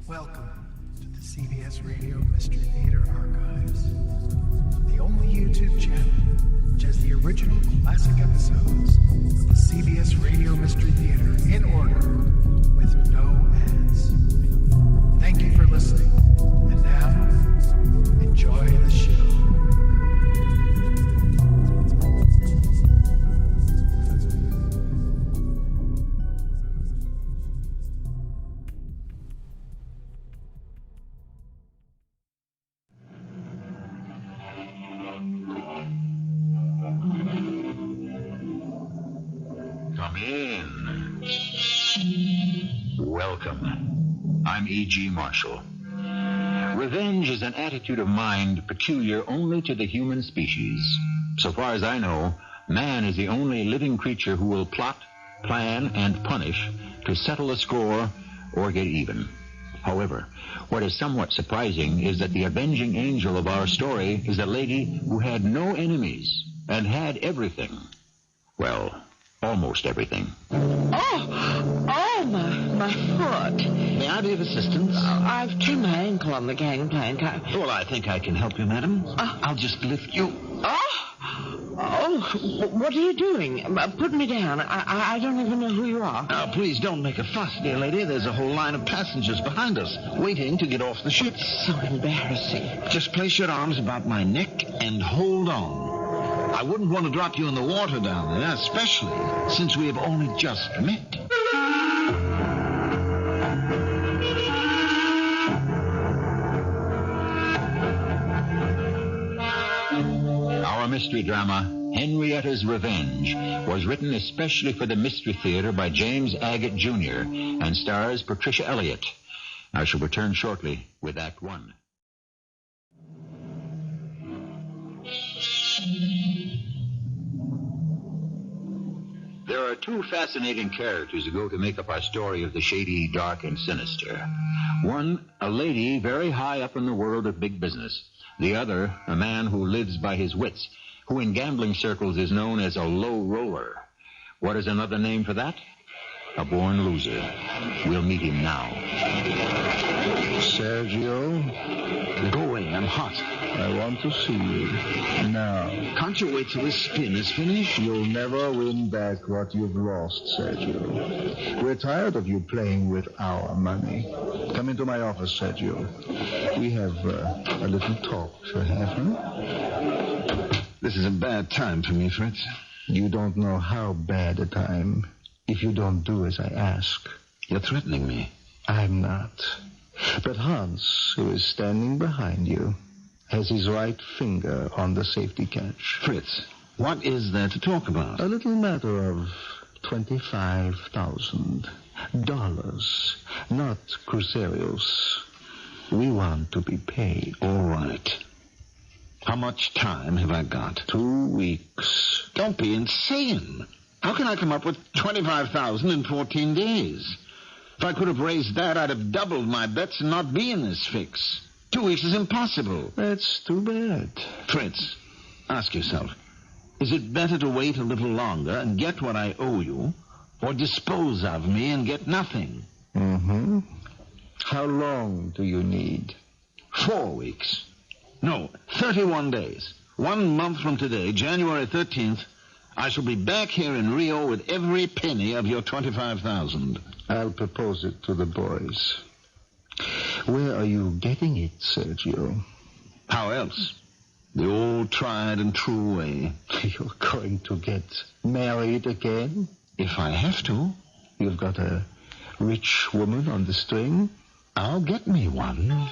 Welcome to the CBS Radio Mystery Theater Archives, the only YouTube channel which has the original classic episodes of the CBS Radio Mystery Theater in order with no ads. Thank you for listening, and now, enjoy the show. Welcome. I'm E.G. Marshall. Revenge is an attitude of mind peculiar only to the human species. So far as I know, man is the only living creature who will plot, plan, and punish to settle a score or get even. However, what is somewhat surprising is that the avenging angel of our story is a lady who had no enemies and had everything. Well, almost everything. My foot. May I be of assistance? I've turned my ankle on the gangplank. Well, I think I can help you, madam. I'll just lift you. What are you doing? Put me down. I don't even know who you are. Now, please don't make a fuss, dear lady. There's a whole line of passengers behind us, waiting to get off the ship. So embarrassing. Just place your arms about my neck and hold on. I wouldn't want to drop you in the water down there, especially since we have only just met. Our mystery drama, Henrietta's Revenge, was written especially for the Mystery Theater by James Agate, Jr. and stars Patricia Elliot. I shall return shortly with Act One. There are two fascinating characters who go to make up our story of the shady, dark, and sinister. One, a lady very high up in the world of big business. The other, a man who lives by his wits, who in gambling circles is known as a low roller. What is another name for that? A born loser. We'll meet him now. Sergio? Go away, I'm hot. I want to see you. Now. Can't you wait till this spin is finished? You'll never win back what you've lost, Sergio. We're tired of you playing with our money. Come into my office, Sergio. We have a little talk to have, huh? This is a bad time for me, Fritz. You don't know how bad a time if you don't do as I ask. You're threatening me. I'm not. But Hans, who is standing behind you, has his right finger on the safety catch. Fritz, what is there to talk about? A little matter of $25,000. Not cruceros. We want to be paid. All right. How much time have I got? 2 weeks. Don't be insane. How can I come up with $25,000 in 14 days? If I could have raised that, I'd have doubled my bets and not be in this fix. 2 weeks is impossible. That's too bad. Fritz, ask yourself, is it better to wait a little longer and get what I owe you, or dispose of me and get nothing? Mm-hmm. How long do you need? 4 weeks. No, 31 days. 1 month from today, January 13th, I shall be back here in Rio with every penny of your $25,000. I'll propose it to the boys. Where are you getting it, Sergio? How else? The old tried and true way. You're going to get married again? If I have to. You've got a rich woman on the string? I'll get me one.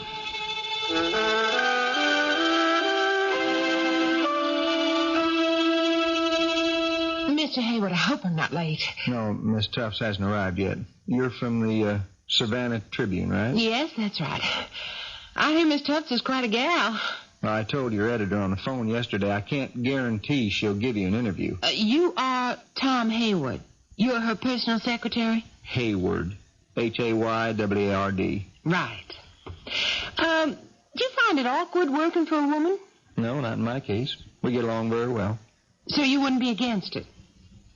Mr. Hayward, I hope I'm not late. No, Miss Tufts hasn't arrived yet. You're from the Savannah Tribune, right? Yes, that's right. I hear Miss Tufts is quite a gal. Well, I told your editor on the phone yesterday I can't guarantee she'll give you an interview. You are Tom Hayward. You're her personal secretary? Hayward. Hayward. Right. Do you find it awkward working for a woman? No, not in my case. We get along very well. So you wouldn't be against it?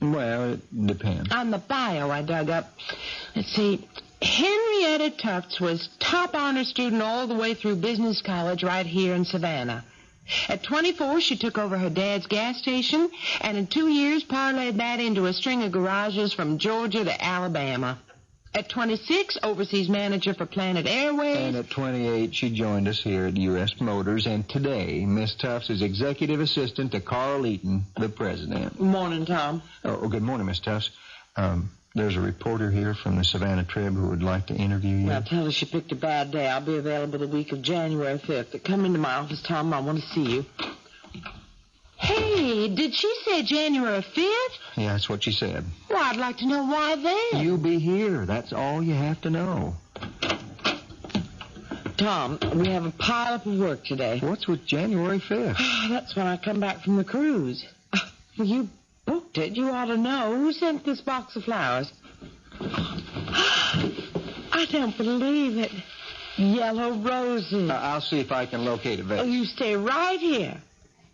Well, it depends. On the bio I dug up, let's see, Henrietta Tufts was top honor student all the way through business college right here in Savannah. At 24, she took over her dad's gas station, and in 2 years parlayed that into a string of garages from Georgia to Alabama. At 26, overseas manager for Planet Airways. And at 28, she joined us here at U.S. Motors, and today, Miss Tufts is executive assistant to Carl Eaton, the president. Morning, Tom. Oh, good morning, Miss Tufts. There's a reporter here from the Savannah Trib who would like to interview you. Well, tell her she picked a bad day. I'll be available the week of January 5th. Come into my office, Tom. I want to see you. Hey, did she say January 5th? Yeah, that's what she said. Well, I'd like to know why then. You be here. That's all you have to know. Tom, we have a pile-up of work today. What's with January 5th? That's when I come back from the cruise. You booked it. You ought to know. Who sent this box of flowers? I don't believe it. Yellow roses. I'll see if I can locate a vase. Oh, you stay right here.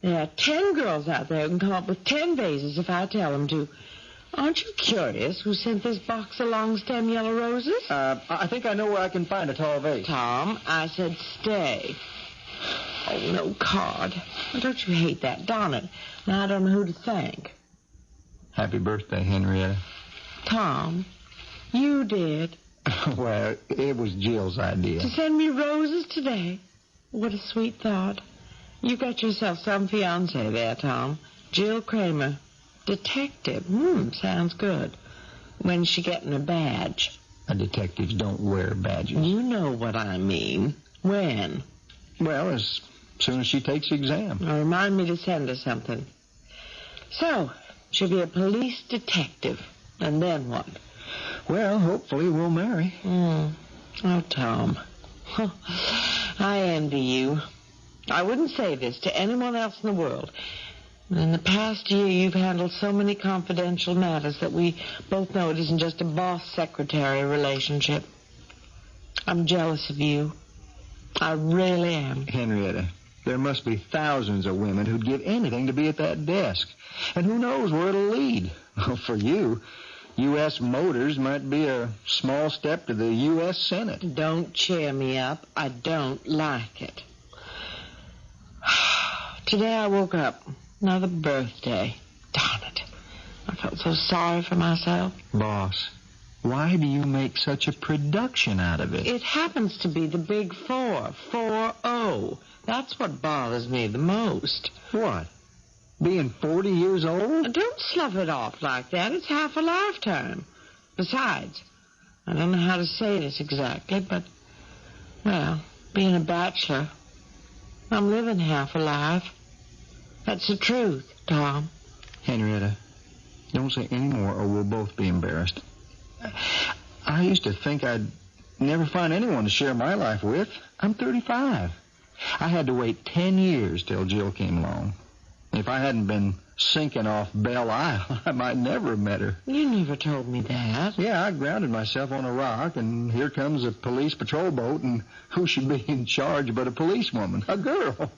There are 10 girls out there who can come up with 10 vases if I tell them to. Aren't you curious who sent this box of long-stem yellow roses? I think I know where I can find a tall vase. Tom, I said stay. Oh, no card. Don't you hate that? Darn it. Now I don't know who to thank. Happy birthday, Henrietta. Tom, you did. Well, it was Jill's idea. To send me roses today? What a sweet thought. You got yourself some fiancé there, Tom. Jill Kramer. Detective. Sounds good. When's she getting her badge? Detectives don't wear badges. You know what I mean. When? Well, as soon as she takes the exam. Now, remind me to send her something. So, she'll be a police detective. And then what? Well, hopefully we'll marry. Oh, Tom. I envy you. I wouldn't say this to anyone else in the world. But in the past year, you've handled so many confidential matters that we both know it isn't just a boss-secretary relationship. I'm jealous of you. I really am. Henrietta, there must be thousands of women who'd give anything to be at that desk. And who knows where it'll lead. For you, U.S. Motors might be a small step to the U.S. Senate. Don't cheer me up. I don't like it. Today I woke up. Another birthday. Darn it. I felt so sorry for myself. Boss, why do you make such a production out of it? It happens to be the big 4. 4-0. That's what bothers me the most. What? Being 40 years old? Don't slough it off like that. It's half a lifetime. Besides, I don't know how to say this exactly, but, well, being a bachelor, I'm living half a life. That's the truth, Tom. Henrietta, don't say any more or we'll both be embarrassed. I used to think I'd never find anyone to share my life with. I'm 35. I had to wait 10 years till Jill came along. If I hadn't been sinking off Belle Isle, I might never have met her. You never told me that. Yeah, I grounded myself on a rock, and here comes a police patrol boat, and who should be in charge but a policewoman? A girl.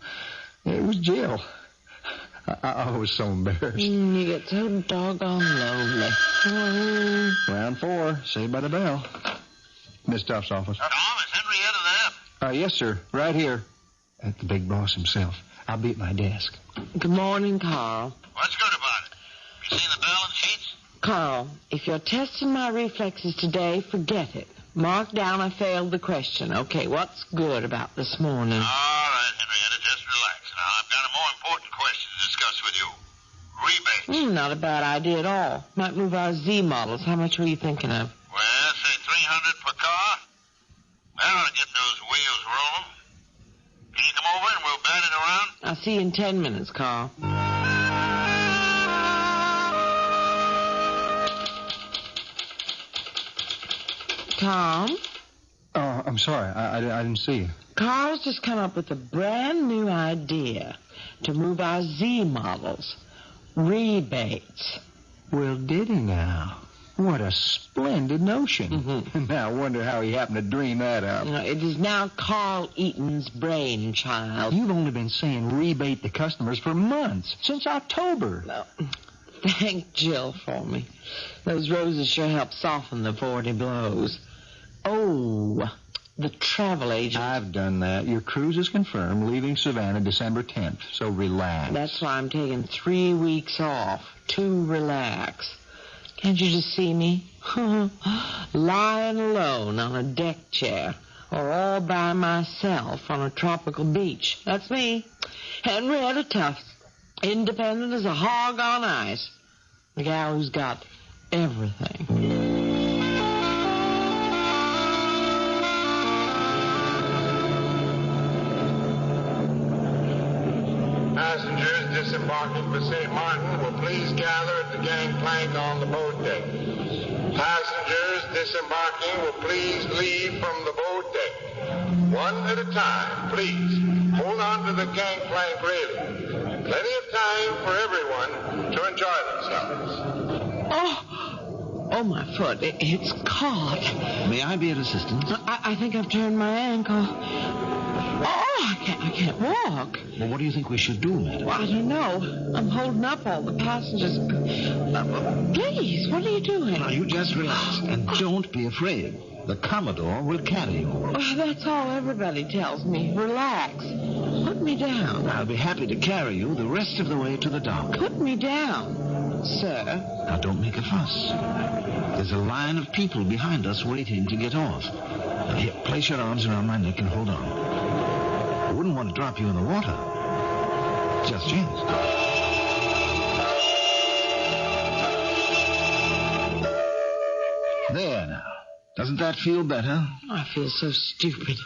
It was Jill. I was so embarrassed. You get so doggone lonely. Round 4, saved by the bell. Miss Tufts' office. Tom, is Henrietta there? Yes, sir. Right here. At the big boss himself. I'll be at my desk. Good morning, Carl. What's good about it? You seen the balance sheets? Carl, if you're testing my reflexes today, forget it. Mark down I failed the question. Okay, what's good about this morning? All right, Henrietta, just relax. Now, I've got a more important question to discuss with you. Rebates. Not a bad idea at all. Might move our Z models. How much were you thinking of? Well, say $300 per car. That ought to get those wheels rolling. Can you come over and we'll bat it around? I'll see you in 10 minutes, Carl. Tom? Oh, I'm sorry. I didn't see you. Carl's just come up with a brand new idea to move our Z models. Rebates. Well, did he now? What a splendid notion. Now, I wonder how he happened to dream that up. It is now Carl Eaton's brainchild. You've only been saying rebate the customers for months, since October. No. Thank Jill for me. Those roses sure help soften the 40 blows. Oh, the travel agent. I've done that. Your cruise is confirmed, leaving Savannah December 10th, so relax. That's why I'm taking 3 weeks off to relax. Can't you just see me? Lying alone on a deck chair or all by myself on a tropical beach. That's me. Henrietta Tufts. Independent as a hog on ice. The gal who's got everything. Passengers disembarking for St. Martin will please gather at the gangplank on the boat deck. Passengers disembarking will please leave from the boat deck. One at a time, please. Hold on to the gangplank railing. Plenty of time for everyone to enjoy themselves. Oh, my foot. It's caught. May I be of assistance? I think I've turned my ankle. Oh, I can't walk. Well, what do you think we should do, madam? Well, I don't know. I'm holding up all the passengers. Please, what are you doing? Now, you just relax and don't be afraid. The Commodore will carry you. Oh, that's all everybody tells me. Relax. Put me down. I'll be happy to carry you the rest of the way to the dock. Put me down, sir. Now, don't make a fuss. There's a line of people behind us waiting to get off. Now, here, place your arms around my neck and hold on. I wouldn't want to drop you in the water. Just yet. There now. Doesn't that feel better? I feel so stupid.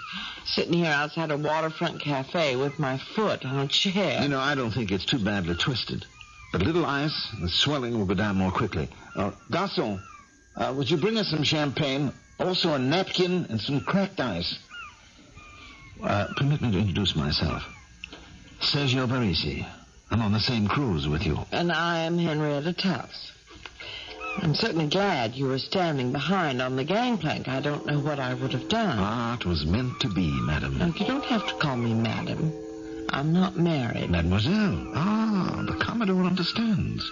Sitting here outside a waterfront cafe with my foot on a chair. You know, I don't think it's too badly twisted. But a little ice, the swelling will go down more quickly. Garçon, would you bring us some champagne, also a napkin and some cracked ice? Permit me to introduce myself. Sergio Parisi. I'm on the same cruise with you. And I am Henrietta Tufts. I'm certainly glad you were standing behind on the gangplank. I don't know what I would have done. It was meant to be, madam. Now, you don't have to call me madam. I'm not married. Mademoiselle. The Commodore understands.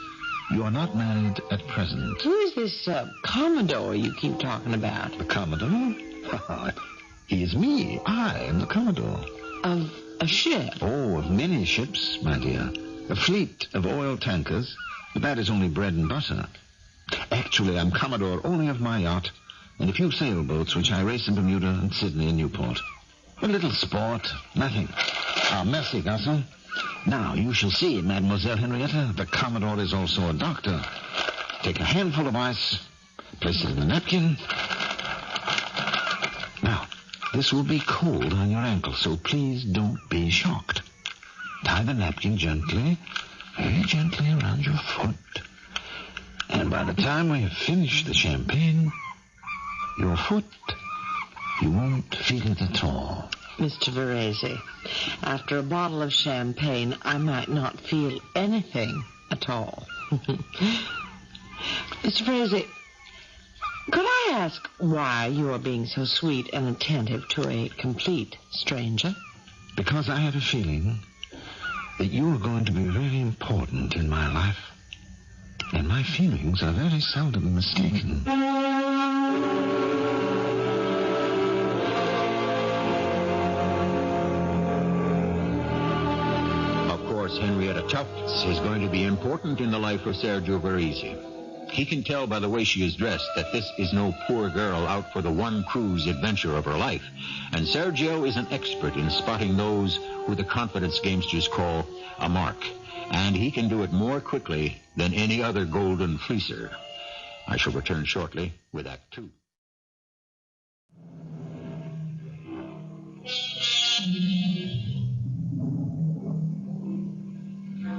You are not married at present. Who is this Commodore you keep talking about? The Commodore? He is me. I am the Commodore. Of a ship? Oh, of many ships, my dear. A fleet of oil tankers. But that is only bread and butter. Actually, I'm Commodore only of my yacht and a few sailboats which I race in Bermuda and Sydney and Newport. A little sport, nothing. Merci, garçon. Now, you shall see, Mademoiselle Henrietta, the Commodore is also a doctor. Take a handful of ice, place it in the napkin. Now, this will be cold on your ankle, so please don't be shocked. Tie the napkin gently, very gently around your foot. And by the time we have finished the champagne, your foot, you won't feel it at all. Mr. Varese, after a bottle of champagne, I might not feel anything at all. Mr. Varese, could I ask why you are being so sweet and attentive to a complete stranger? Because I have a feeling that you are going to be very important in my life. And my feelings are very seldom mistaken. Of course, Henrietta Tufts is going to be important in the life of Sergio Parisi. He can tell by the way she is dressed that this is no poor girl out for the one cruise adventure of her life. And Sergio is an expert in spotting those who the confidence gamesters call a mark. And he can do it more quickly than any other golden fleecer. I shall return shortly with Act 2.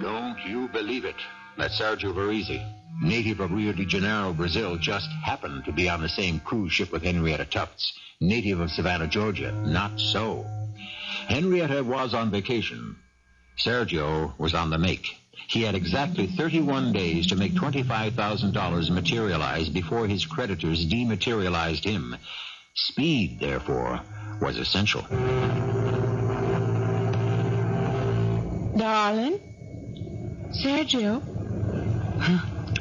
Don't you believe it that Sergio Parisi, native of Rio de Janeiro, Brazil, just happened to be on the same cruise ship with Henrietta Tufts, native of Savannah, Georgia? Not so. Henrietta was on vacation. Sergio was on the make. He had exactly 31 days to make $25,000 materialize before his creditors dematerialized him. Speed, therefore, was essential. Darling? Sergio?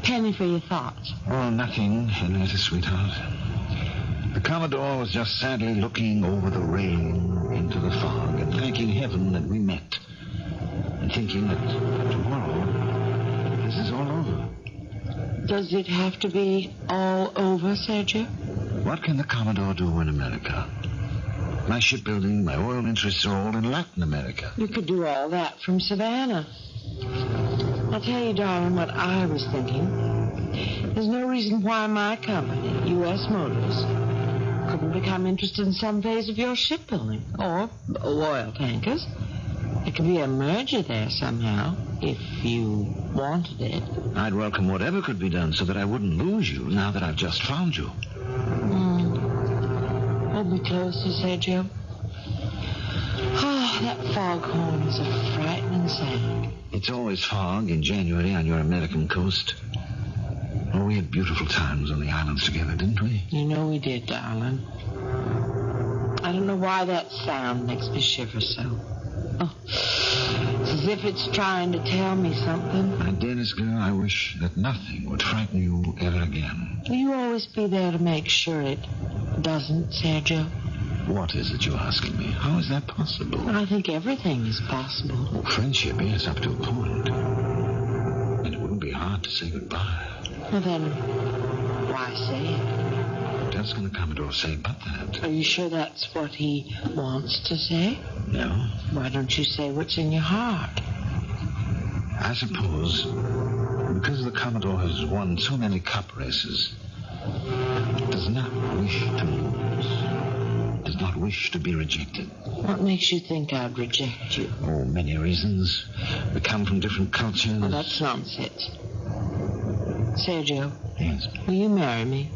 Penny for your thoughts. Oh, nothing, Henrietta, sweetheart. The Commodore was just sadly looking over the rain into the fog and thanking heaven that we met. And thinking that tomorrow this is all over. Does it have to be all over, Sergio? What can the Commodore do in America? My shipbuilding, my oil interests are all in Latin America. You could do all that from Savannah. I'll tell you, darling, what I was thinking. There's no reason why my company, U.S. Motors, couldn't become interested in some phase of your shipbuilding or oil tankers. There could be a merger there somehow, if you wanted it. I'd welcome whatever could be done so that I wouldn't lose you now that I've just found you. Hold me closer, Sergio. Oh, that foghorn is a frightening sound. It's always fog in January on your American coast. Oh, we had beautiful times on the islands together, didn't we? You know we did, darling. I don't know why that sound makes me shiver so. Oh, it's as if it's trying to tell me something. My dearest girl, I wish that nothing would frighten you ever again. Will you always be there to make sure it doesn't, Sergio? What is it you're asking me? How is that possible? I think everything is possible. Oh, friendship, yes, up to a point. And it wouldn't be hard to say goodbye. Well, then, why say it? What else can the Commodore say but that? Are you sure that's what he wants to say? No. Why don't you say what's in your heart? I suppose because the Commodore has won so many cup races, does not wish to lose, does not wish to be rejected. What makes you think I'd reject you? Oh, many reasons. We come from different cultures. Well, that's nonsense. Sergio. Yes. Will you marry me?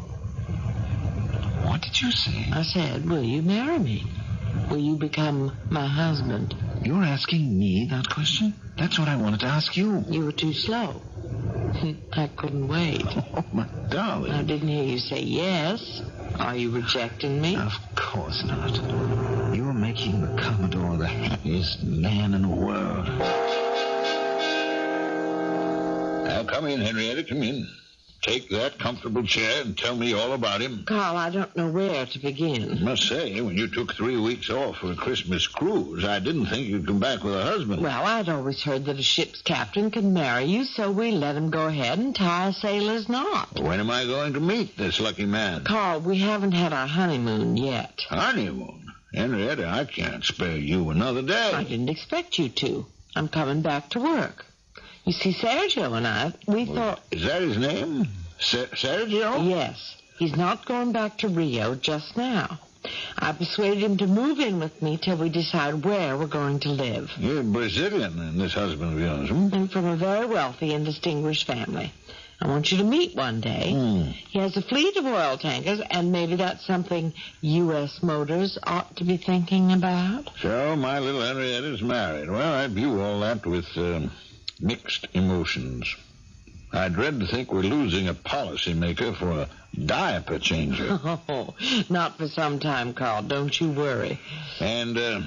What did you say? I said, will you marry me? Will you become my husband? You're asking me that question? That's what I wanted to ask you. You were too slow. I couldn't wait. Oh, my darling. I didn't hear you say yes. Are you rejecting me? Of course not. You're making the Commodore the happiest man in the world. Now, come in, Henrietta, come in. Take that comfortable chair and tell me all about him. Carl, I don't know where to begin. I must say, when you took 3 weeks off for a Christmas cruise, I didn't think you'd come back with a husband. Well, I'd always heard that a ship's captain can marry you, so we let him go ahead and tie a sailor's knot. When am I going to meet this lucky man? Carl, we haven't had our honeymoon yet. Honeymoon? Henrietta, I can't spare you another day. I didn't expect you to. I'm coming back to work. You see, Sergio and I, we thought... Is that his name? Sergio? Yes. He's not going back to Rio just now. I persuaded him to move in with me till we decide where we're going to live. You're Brazilian, and this husband of yours, hmm? And from a very wealthy and distinguished family. I want you to meet one day. He has a fleet of oil tankers, and maybe that's something U.S. Motors ought to be thinking about. So, my little Henrietta's married. Well, I view all that with mixed emotions. I dread to think we're losing a policymaker for a diaper changer. Oh, not for some time, Carl. Don't you worry. And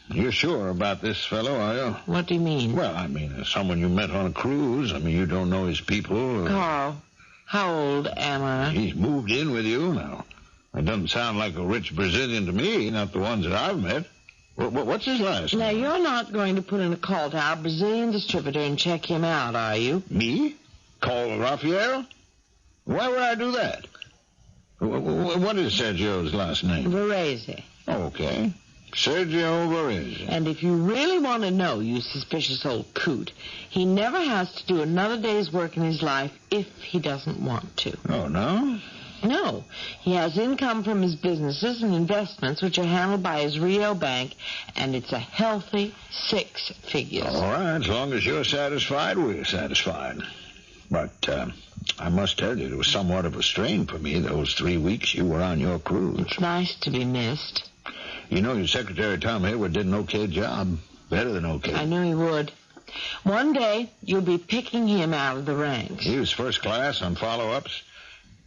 you're sure about this fellow, are you? What do you mean? Well, I mean, someone you met on a cruise. I mean, you don't know his people. Carl, how old am I? He's moved in with you now. It doesn't sound like a rich Brazilian to me, not the ones that I've met. What's his last name? Now, you're not going to put in a call to our Brazilian distributor and check him out, are you? Me? Call Raphael? Why would I do that? What is Sergio's last name? Varese. Okay. Sergio Varese. And if you really want to know, you suspicious old coot, he never has to do another day's work in his life if he doesn't want to. Oh, no? No. He has income from his businesses and investments, which are handled by his Rio bank, and it's a healthy 6 figures. All right. As long as you're satisfied, we're satisfied. But I must tell you, it was somewhat of a strain for me, those 3 weeks you were on your cruise. It's nice to be missed. You know, your secretary, Tom Hayward, did an okay job. Better than okay. I knew he would. One day, you'll be picking him out of the ranks. He was first class on follow-ups.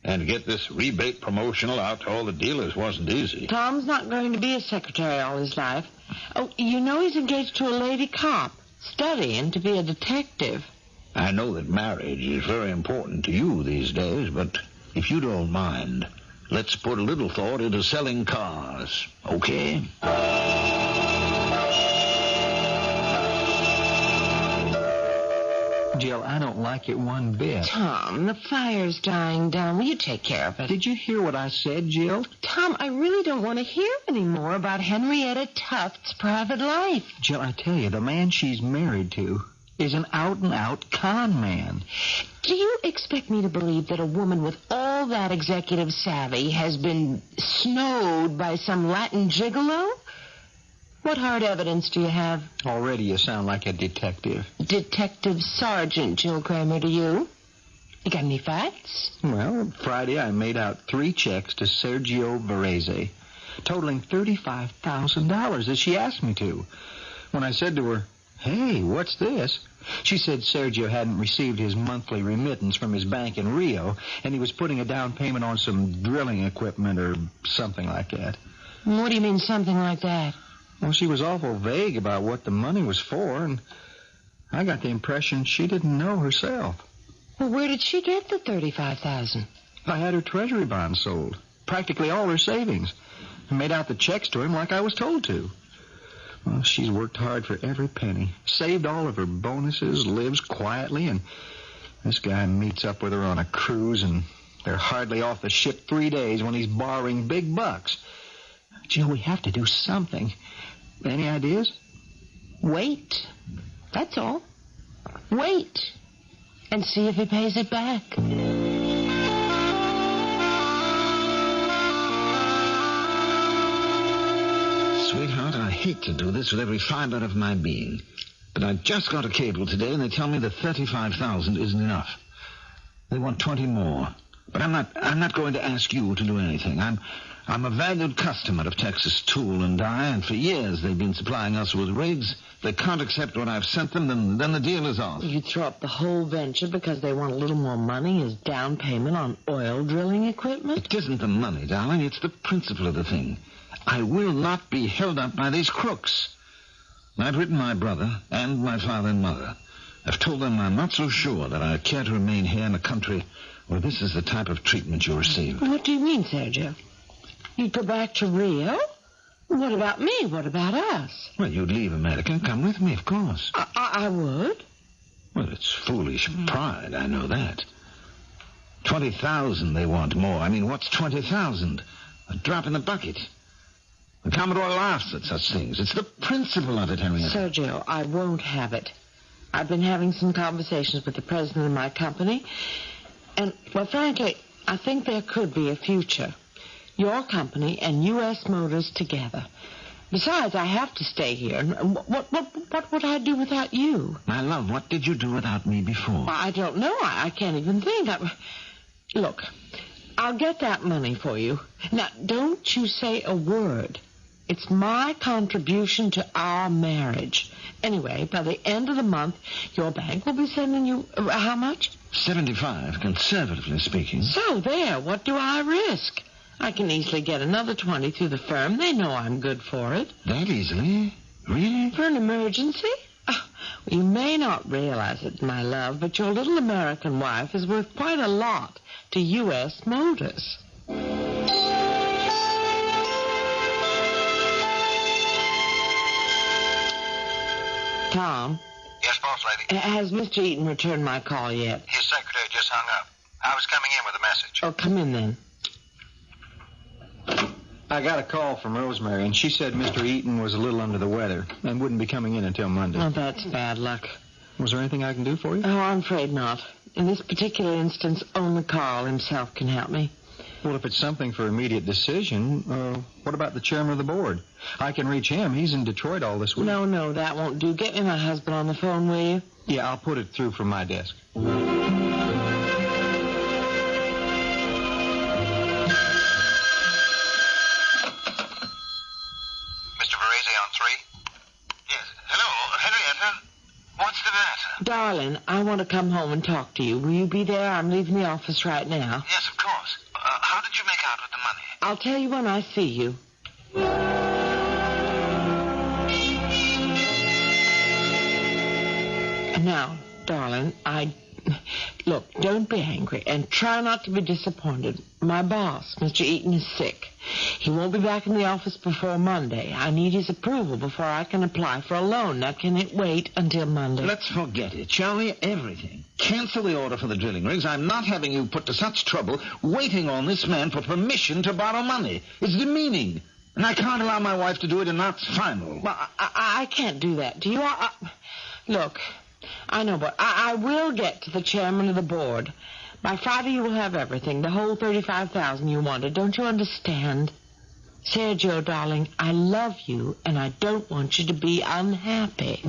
And to get this rebate promotional out to all the dealers wasn't easy. Tom's not going to be a secretary all his life. Oh, you know he's engaged to a lady cop, studying to be a detective. I know that marriage is very important to you these days, but if you don't mind, let's put a little thought into selling cars, okay? Jill, I don't like it one bit. Tom, the fire's dying down. Will you take care of it? Did you hear what I said, Jill? Tom, I really don't want to hear any more about Henrietta Tufts' private life. Jill, I tell you, the man she's married to is an out-and-out con man. Do you expect me to believe that a woman with all that executive savvy has been snowed by some Latin gigolo? What hard evidence do you have? Already you sound like a detective. Detective Sergeant Jill Kramer to you. You got any facts? Well, Friday I made out 3 checks to Sergio Varese, totaling $35,000 as she asked me to. When I said to her, "Hey, what's this?" she said Sergio hadn't received his monthly remittance from his bank in Rio, and he was putting a down payment on some drilling equipment or something like that. What do you mean, something like that? Well, she was awful vague about what the money was for, and I got the impression she didn't know herself. Well, where did she get the $35,000? I had her treasury bonds sold, practically all her savings, and made out the checks to him like I was told to. Well, she's worked hard for every penny, saved all of her bonuses, lives quietly, and this guy meets up with her on a cruise, and they're hardly off the ship 3 days when he's borrowing big bucks. Jill, we have to do something. Any ideas? Wait. That's all. Wait. And see if he pays it back. Sweetheart, I hate to do this with every fiber of my being, but I just got a cable today, and they tell me that $35,000 isn't enough. They want 20 more. But I'm not going to ask you to do anything. I'm a valued customer of Texas Tool and Die, and for years they've been supplying us with rigs. They can't accept what I've sent them, then the deal is off. You throw up the whole venture because they want a little more money as down payment on oil drilling equipment? It isn't the money, darling. It's the principle of the thing. I will not be held up by these crooks. I've written my brother and my father and mother. I've told them I'm not so sure that I care to remain here in a country where this is the type of treatment you receive. What do you mean, Sergio? You'd go back to Rio? What about me? What about us? Well, you'd leave America and come with me, of course. I would. Well, it's foolish pride, I know that. 20,000 they want more. I mean, what's 20,000? A drop in the bucket. The Commodore laughs at such things. It's the principle of it, Henrietta. Sergio, I won't have it. I've been having some conversations with the president of my company, and, well, frankly, I think there could be a future. Your company and U.S. Motors together. Besides, I have to stay here. What would I do without you? My love, what did you do without me before? I don't know. I can't even think. Look, I'll get that money for you. Now, don't you say a word. It's my contribution to our marriage. Anyway, by the end of the month, your bank will be sending you... how much? 75, conservatively speaking. So, there. What do I risk? I can easily get another 20 through the firm. They know I'm good for it. That easily? Really? For an emergency? Oh, you may not realize it, my love, but your little American wife is worth quite a lot to U.S. Motors. Tom? Yes, boss lady? Has Mr. Eaton returned my call yet? His secretary just hung up. I was coming in with a message. Oh, come in then. I got a call from Rosemary, and she said Mr. Eaton was a little under the weather and wouldn't be coming in until Monday. Oh, that's bad luck. Was there anything I can do for you? Oh, I'm afraid not. In this particular instance, only Carl himself can help me. Well, if it's something for immediate decision, what about the chairman of the board? I can reach him. He's in Detroit all this week. No, that won't do. Get me my husband on the phone, will you? Yeah, I'll put it through from my desk. Darling, I want to come home and talk to you. Will you be there? I'm leaving the office right now. Yes, of course. How did you make out with the money? I'll tell you when I see you. Now, Darling, Look, don't be angry, and try not to be disappointed. My boss, Mr. Eaton, is sick. He won't be back in the office before Monday. I need his approval before I can apply for a loan. Now, can it wait until Monday? Let's forget it, shall we? Everything. Cancel the order for the drilling rigs. I'm not having you put to such trouble waiting on this man for permission to borrow money. It's demeaning. And I can't allow my wife to do it, and that's final. Well, I can't do that. Do you? Look, I know, but I will get to the chairman of the board. By Friday, you will have everything, the whole $35,000 you wanted. Don't you understand? Sergio, darling, I love you, and I don't want you to be unhappy.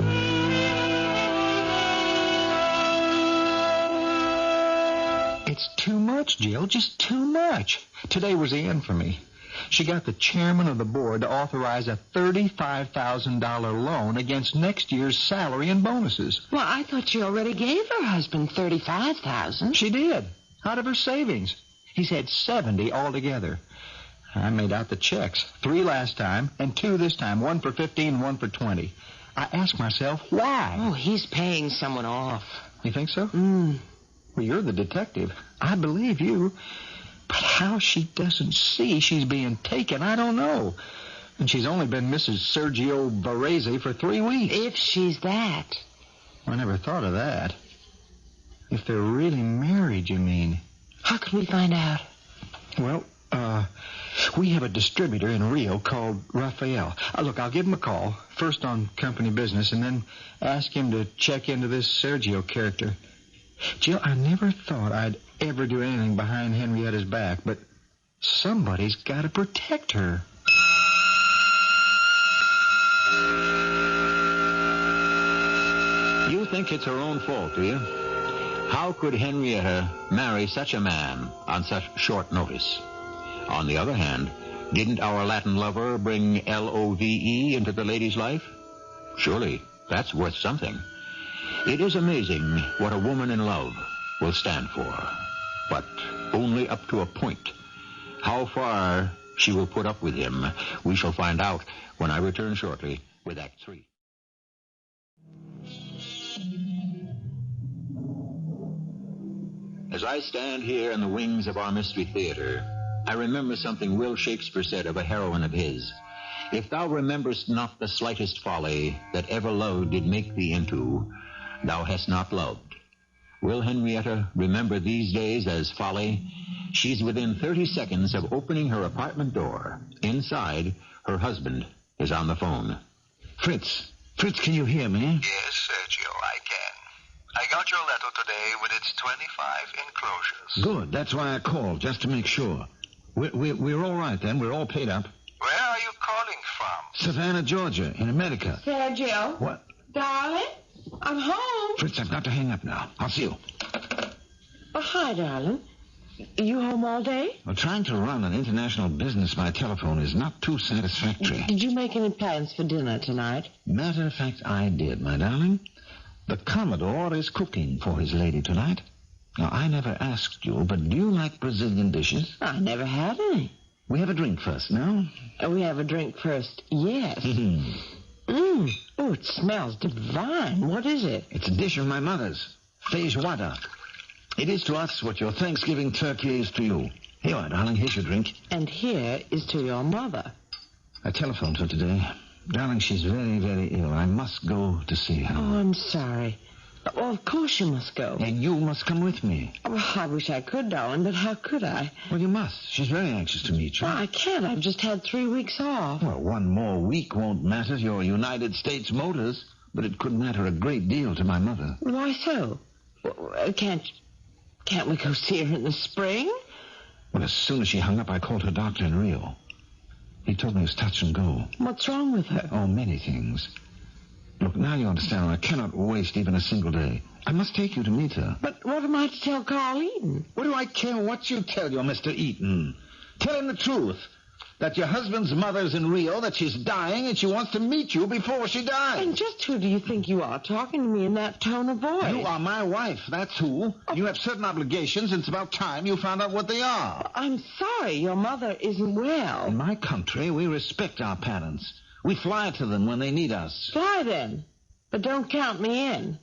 It's too much, Jill, just too much. Today was the end for me. She got the chairman of the board to authorize a $35,000 loan against next year's salary and bonuses. Well, I thought she already gave her husband $35,000. She did, out of her savings. He said 70 altogether. I made out the checks, 3 last time and 2 this time, 1 for 15 and 1 for 20. I asked myself, why? Oh, he's paying someone off. You think so? Well, you're the detective. I believe you. But how she doesn't see she's being taken, I don't know. And she's only been Mrs. Sergio Varese for 3 weeks. If she's that. I never thought of that. If they're really married, you mean? How can we find out? Well, we have a distributor in Rio called Rafael. Look, I'll give him a call, first on company business, and then ask him to check into this Sergio character. Jill, I never thought I'd ever do anything behind Henrietta's back, but somebody's got to protect her. You think it's her own fault, do you? How could Henrietta marry such a man on such short notice? On the other hand, didn't our Latin lover bring love into the lady's life? Surely that's worth something. It is amazing what a woman in love will stand for, but only up to a point. How far she will put up with him, we shall find out when I return shortly with Act 3. As I stand here in the wings of our Mystery Theater, I remember something Will Shakespeare said of a heroine of his. If thou rememberest not the slightest folly that ever love did make thee into, thou hast not loved. Will Henrietta remember these days as folly? She's within 30 seconds of opening her apartment door. Inside, her husband is on the phone. Fritz, can you hear me? Yes, Sergio, I can. I got your letter today with its 25 enclosures. Good, that's why I called, just to make sure. We're all right then, we're all paid up. Where are you calling from? Savannah, Georgia, in America. Sergio? What? Darling? I'm home. Fritz, I've got to hang up now. I'll see you. Oh, hi, darling. You home all day? Well, trying to run an international business by telephone is not too satisfactory. Did you make any plans for dinner tonight? Matter of fact, I did, my darling. The Commodore is cooking for his lady tonight. Now, I never asked you, but do you like Brazilian dishes? I never had any. We have a drink first, no? We have a drink first, yes. Oh, it smells divine. What is it? It's a dish of my mother's, feijoada. It is to us what your Thanksgiving turkey is to you. Here you are, darling. Here's your drink. And here is to your mother. I telephoned her today. Darling, she's very, very ill. I must go to see her. Oh, I'm sorry. Well, of course you must go. And you must come with me. Oh, I wish I could, darling, but how could I? Well, you must. She's very anxious to meet you. Well, I can't. I've just had 3 weeks off. Well, 1 more week won't matter to your United States Motors, but it could matter a great deal to my mother. Why so? Can't we go see her in the spring? Well, as soon as she hung up, I called her doctor in Rio. He told me it was touch and go. What's wrong with her? Oh, many things. Look, now you understand. I cannot waste even a single day. I must take you to meet her. But what am I to tell Carl Eaton? What do I care what you tell your Mr. Eaton? Tell him the truth. That your husband's mother's in Rio, that she's dying, and she wants to meet you before she dies. And just who do you think you are, talking to me in that tone of voice? You are my wife, that's who. Oh. You have certain obligations, and it's about time you found out what they are. I'm sorry, your mother isn't well. In my country, we respect our parents. We fly to them when they need us. Fly then, but don't count me in.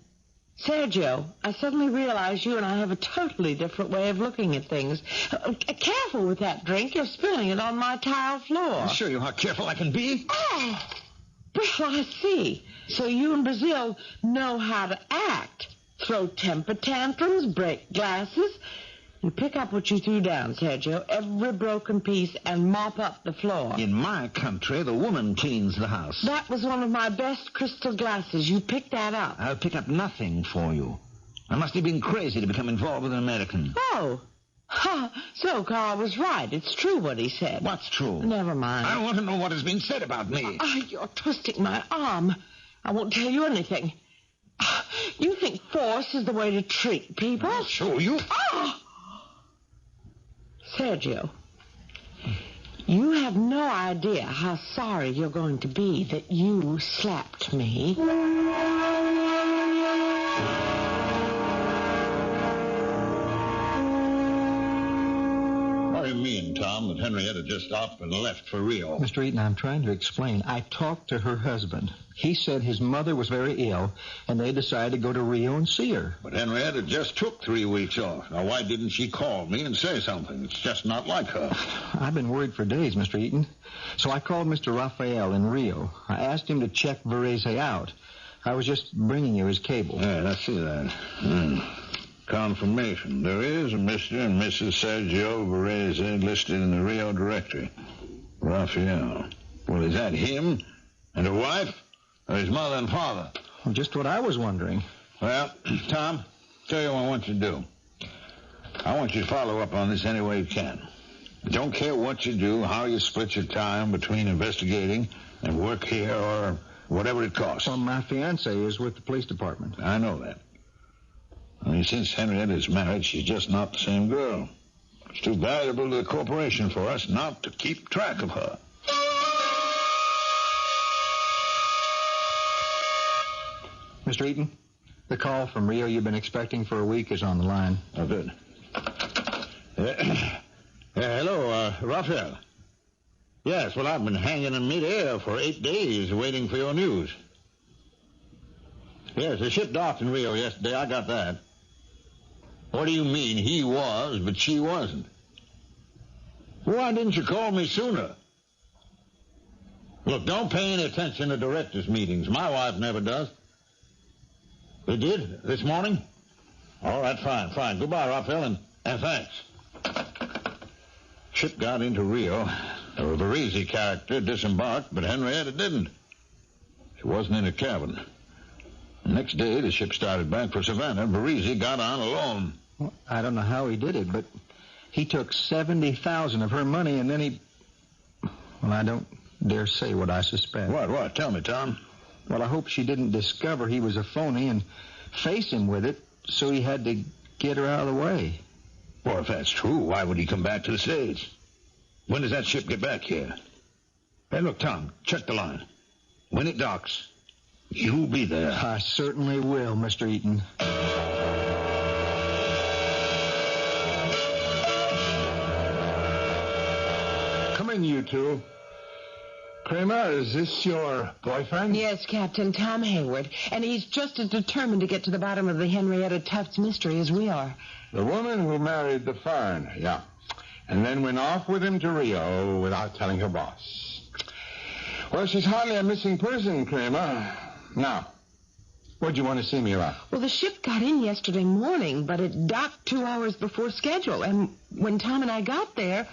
Sergio, I suddenly realize you and I have a totally different way of looking at things. Careful with that drink. You're spilling it on my tile floor. I'll show you how careful I can be. Oh, well, I see. So you in Brazil know how to act. Throw temper tantrums, break glasses. You pick up what you threw down, Sergio, every broken piece, and mop up the floor. In my country, the woman cleans the house. That was one of my best crystal glasses. You picked that up. I'll pick up nothing for you. I must have been crazy to become involved with an American. Oh. So Carl was right. It's true what he said. What's true? Never mind. I want to know what has been said about me. You're twisting my arm. I won't tell you anything. You think force is the way to treat people? I'll show you. Sergio, you have no idea how sorry you're going to be that you slapped me. What do you mean, Tom, that Henrietta just up and left for Rio? Mr. Eaton, I'm trying to explain. I talked to her husband. He said his mother was very ill, and they decided to go to Rio and see her. But Henrietta just took 3 weeks off. Now, why didn't she call me and say something? It's just not like her. I've been worried for days, Mr. Eaton. So I called Mr. Raphael in Rio. I asked him to check Varese out. I was just bringing you his cable. Yeah, I see that. Confirmation. There is a Mr. and Mrs. Sergio Varese listed in the Rio directory. Raphael. Well, is that him and a wife? Or his mother and father? Well, just what I was wondering. Well, Tom, tell you what I want you to do. I want you to follow up on this any way you can. Don't care what you do, how you split your time between investigating and work here or whatever it costs. Well, my fiancée is with the police department. I know that. I mean, since Henrietta's married, she's just not the same girl. It's too valuable to the corporation for us not to keep track of her. Mr. Eaton, the call from Rio you've been expecting for a week is on the line. Oh, good. Hello, Raphael. Yes, well, I've been hanging in midair for 8 days waiting for your news. Yes, the ship docked in Rio yesterday. I got that. What do you mean he was, but she wasn't? Why didn't you call me sooner? Look, don't pay any attention to directors' meetings. My wife never does. They did? This morning? All right, fine. Goodbye, Raphael, and thanks. Ship got into Rio. The Varese character disembarked, but Henrietta didn't. She wasn't in her cabin. The next day, the ship started back for Savannah. Varese got on alone. Well, I don't know how he did it, but he took $70,000 of her money, and then he... Well, I don't dare say what I suspect. What? Tell me, Tom. Well, I hope she didn't discover he was a phony and face him with it, so he had to get her out of the way. Well, if that's true, why would he come back to the States? When does that ship get back here? Hey, look, Tom, check the line. When it docks, you'll be there. I certainly will, Mr. Eaton. Come in, you two. Kramer, is this your boyfriend? Yes, Captain, Tom Hayward. And he's just as determined to get to the bottom of the Henrietta Tufts mystery as we are. The woman who married the foreigner, yeah. And then went off with him to Rio without telling her boss. Well, she's hardly a missing person, Kramer. Now, what'd you want to see me about? Well, the ship got in yesterday morning, but it docked 2 hours before schedule. And when Tom and I got there,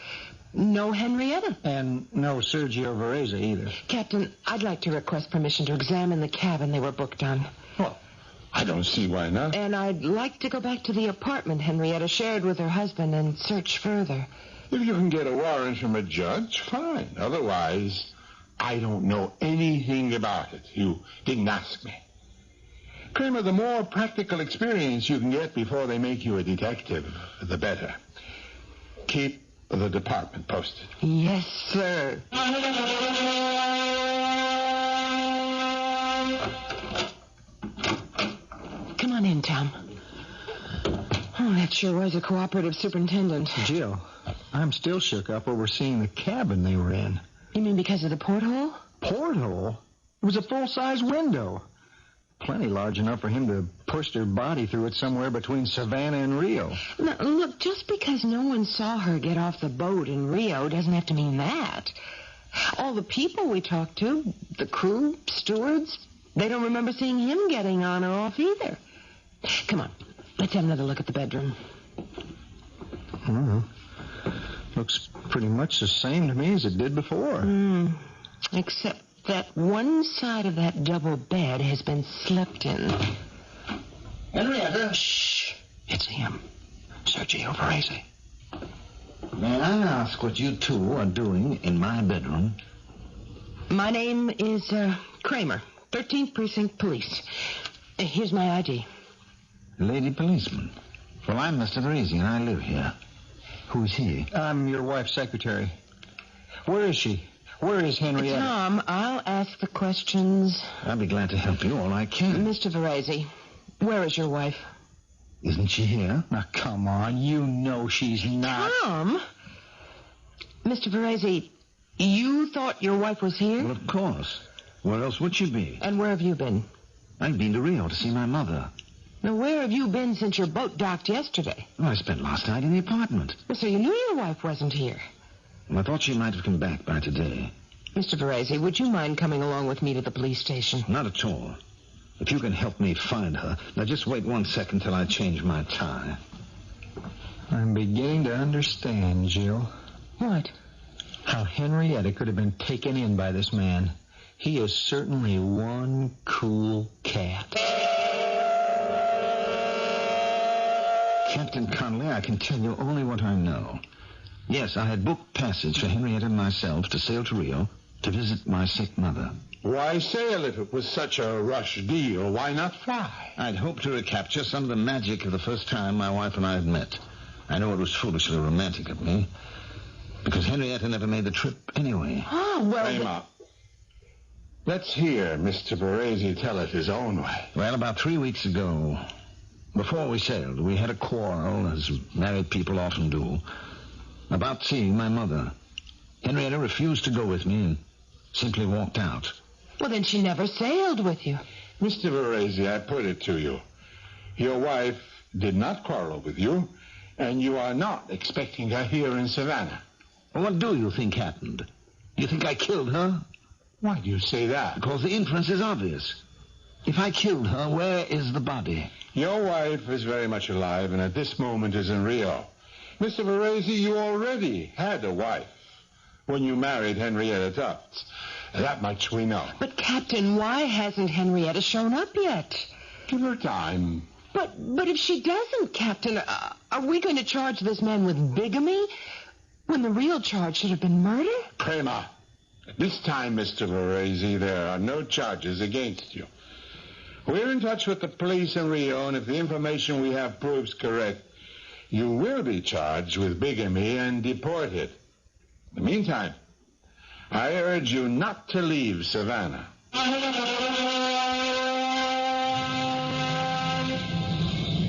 no Henrietta. And no Sergio Varese either. Captain, I'd like to request permission to examine the cabin they were booked on. Well, I don't see why not. And I'd like to go back to the apartment Henrietta shared with her husband and search further. If you can get a warrant from a judge, fine. Otherwise, I don't know anything about it. You didn't ask me. Kramer, the more practical experience you can get before they make you a detective, the better. Keep the department posted. Yes, sir. Come on in, Tom. Oh, that sure was a cooperative superintendent. Jill, I'm still shook up over seeing the cabin they were in. You mean because of the porthole? Porthole? It was a full-size window. plenty large enough for him to push their body through it somewhere between Savannah and Rio. Now, look, just because no one saw her get off the boat in Rio doesn't have to mean that. All the people we talked to, the crew, stewards, they don't remember seeing him getting on or off either. Come on, let's have another look at the bedroom. Looks pretty much the same to me as it did before. Except that one side of that double bed has been slept in. Henrietta? Shh. It's him. Sergio Varese. May I ask what you two are doing in my bedroom? My name is Kramer, 13th Precinct Police. Here's my ID. Lady policeman. Well, I'm Mr. Varese, and I live here. Who's he? I'm your wife's secretary. Where is she? Where is Henrietta? Tom, I'll ask the questions. I'll be glad to help you all I can. Mr. Varese, where is your wife? Isn't she here? Now, come on. You know she's not. Tom? Mr. Varese, you thought your wife was here? Well, of course. Where else would she be? And where have you been? I've been to Rio to see my mother. Now, where have you been since your boat docked yesterday? Well, I spent last night in the apartment. So you knew your wife wasn't here? Well, I thought she might have come back by today. Mr. Varese, would you mind coming along with me to the police station? Not at all. If you can help me find her. Now, just wait 1 second till I change my tie. I'm beginning to understand, Jill. What? How Henrietta could have been taken in by this man. He is certainly one cool cat. Captain Connolly, I can tell you only what I know. Yes, I had booked passage for Henrietta and myself to sail to Rio to visit my sick mother. Why sail if it was such a rush deal? Why not fly? I'd hoped to recapture some of the magic of the first time my wife and I had met. I know it was foolishly romantic of me, because Henrietta never made the trip anyway. Oh, well... Time up. Let's hear Mr. Varese tell it his own way. Well, about 3 weeks ago, before we sailed, we had a quarrel, as married people often do, about seeing my mother. Henrietta refused to go with me and simply walked out. Well, then she never sailed with you. Mr. Varese, I put it to you. Your wife did not quarrel with you, and you are not expecting her here in Savannah. Well, what do you think happened? You think I killed her? Why do you say that? Because the inference is obvious. If I killed her, where is the body? Your wife is very much alive, and at this moment is in Rio. Mr. Varese, you already had a wife when you married Henrietta Tufts. That much we know. But, Captain, why hasn't Henrietta shown up yet? Give her time. But if she doesn't, Captain, are we going to charge this man with bigamy when the real charge should have been murder? Kramer, this time, Mr. Varese, there are no charges against you. We're in touch with the police in Rio, and if the information we have proves correct, you will be charged with bigamy and deported. In the meantime, I urge you not to leave Savannah.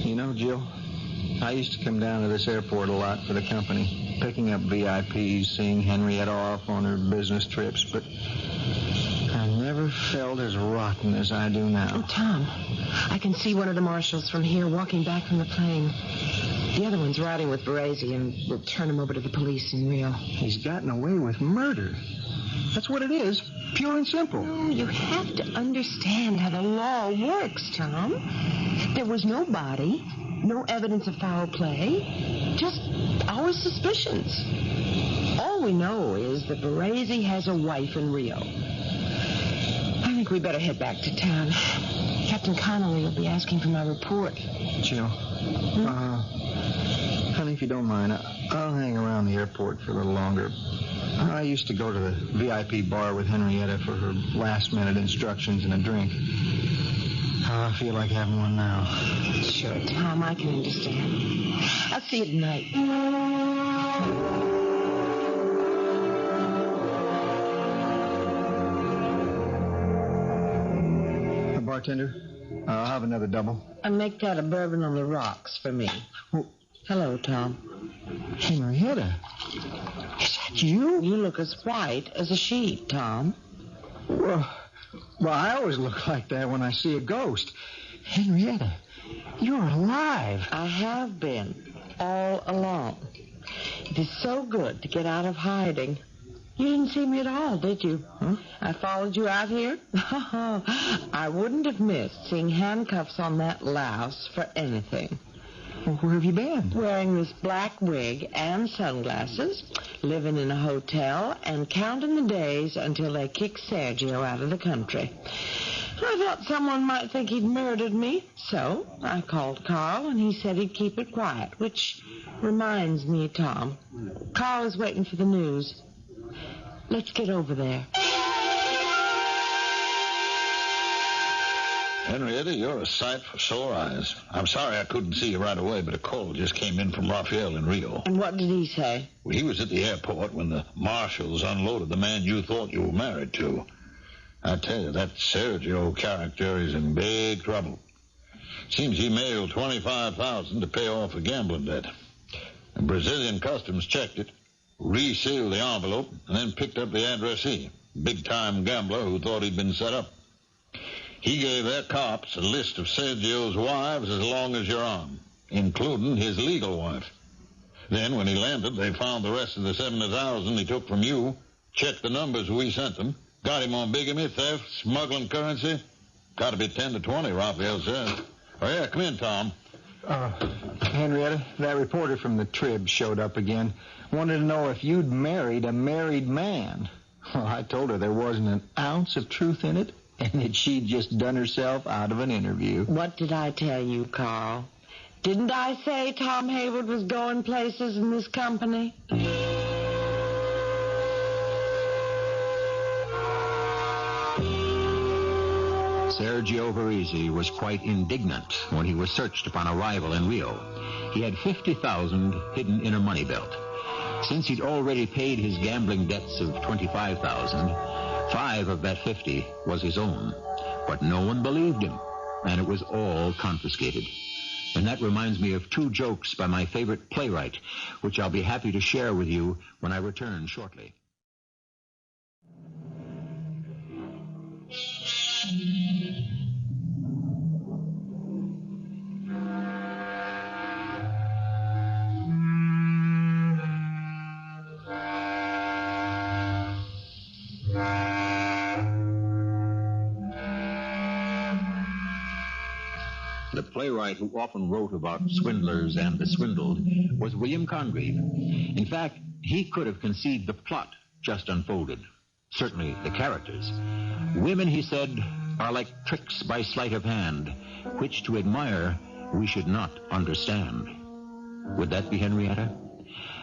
You know, Jill, I used to come down to this airport a lot for the company, picking up VIPs, seeing Henrietta off on her business trips, but I never felt as rotten as I do now. Oh, Tom, I can see one of the marshals from here walking back from the plane. The other one's riding with Varese, and we'll turn him over to the police in Rio. He's gotten away with murder. That's what it is, pure and simple. Oh, you have to understand how the law works, Tom. There was no body, no evidence of foul play, just our suspicions. All we know is that Varese has a wife in Rio. I think we better head back to town. Captain Connolly will be asking for my report. Jill, honey, if you don't mind, I'll hang around the airport for a little longer. I used to go to the VIP bar with Henrietta for her last-minute instructions and a drink. I feel like having one now. Sure, Tom, I can understand. I'll see you tonight. Bartender, I'll have another double. And make that a bourbon on the rocks for me. Oh. Hello, Tom. Henrietta, is that you? You look as white as a sheet, Tom. Well, Well, I always look like that when I see a ghost. Henrietta, you're alive. I have been, all along. It is so good to get out of hiding. You didn't see me at all, did you? Huh? I followed you out here. I wouldn't have missed seeing handcuffs on that louse for anything. Well, where have you been? Wearing this black wig and sunglasses, living in a hotel, and counting the days until they kick Sergio out of the country. I thought someone might think he'd murdered me, so I called Carl, and he said he'd keep it quiet, which reminds me, Tom, Carl is waiting for the news. Let's get over there. Henrietta, you're a sight for sore eyes. I'm sorry I couldn't see you right away, but a call just came in from Rafael in Rio. And what did he say? Well, he was at the airport when the marshals unloaded the man you thought you were married to. I tell you, that Sergio character is in big trouble. Seems he mailed $25,000 to pay off a gambling debt. The Brazilian customs checked it, resealed the envelope, and then picked up the addressee, big-time gambler who thought he'd been set up. He gave their cops a list of Sergio's wives as long as your arm, including his legal wife. Then, when he landed, they found the rest of the $70,000 he took from you, checked the numbers we sent them, got him on bigamy, theft, smuggling currency. Got to be 10 to 20, Raphael says. Oh, yeah, come in, Tom. Henrietta, that reporter from the Trib showed up again. Wanted to know if you'd married a married man. Well, I told her there wasn't an ounce of truth in it, and that she'd just done herself out of an interview. What did I tell you, Carl? Didn't I say Tom Hayward was going places in this company? Sergio Varese was quite indignant when he was searched upon arrival in Rio. He had $50,000 hidden in a money belt. Since he'd already paid his gambling debts of $25,000, 5 of that 50 was his own. But no one believed him, and it was all confiscated. And that reminds me of 2 jokes by my favorite playwright, which I'll be happy to share with you when I return shortly. The playwright who often wrote about swindlers and the swindled was William Congreve. In fact, he could have conceived the plot just unfolded, certainly the characters. Women, he said, are like tricks by sleight of hand, which to admire we should not understand. Would that be Henrietta?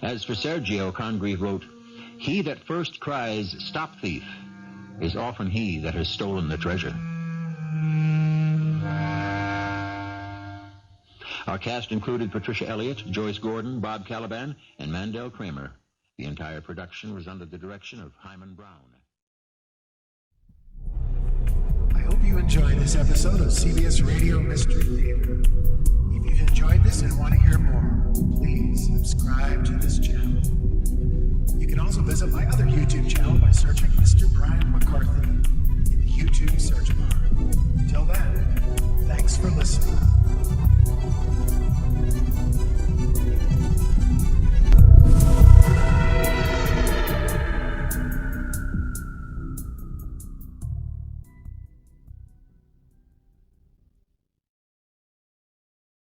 As for Sergio, Congreve wrote, "He that first cries, 'Stop, thief,' is often he that has stolen the treasure." Our cast included Patricia Elliot, Joyce Gordon, Bob Kaliban, and Mandel Kramer. The entire production was under the direction of Hyman Brown. I hope you enjoyed this episode of CBS Radio Mystery Theater. If you've enjoyed this and want to hear more, please subscribe to this channel. You can also visit my other YouTube channel by searching Mr. Brian McCarthy in the YouTube search bar. Till then,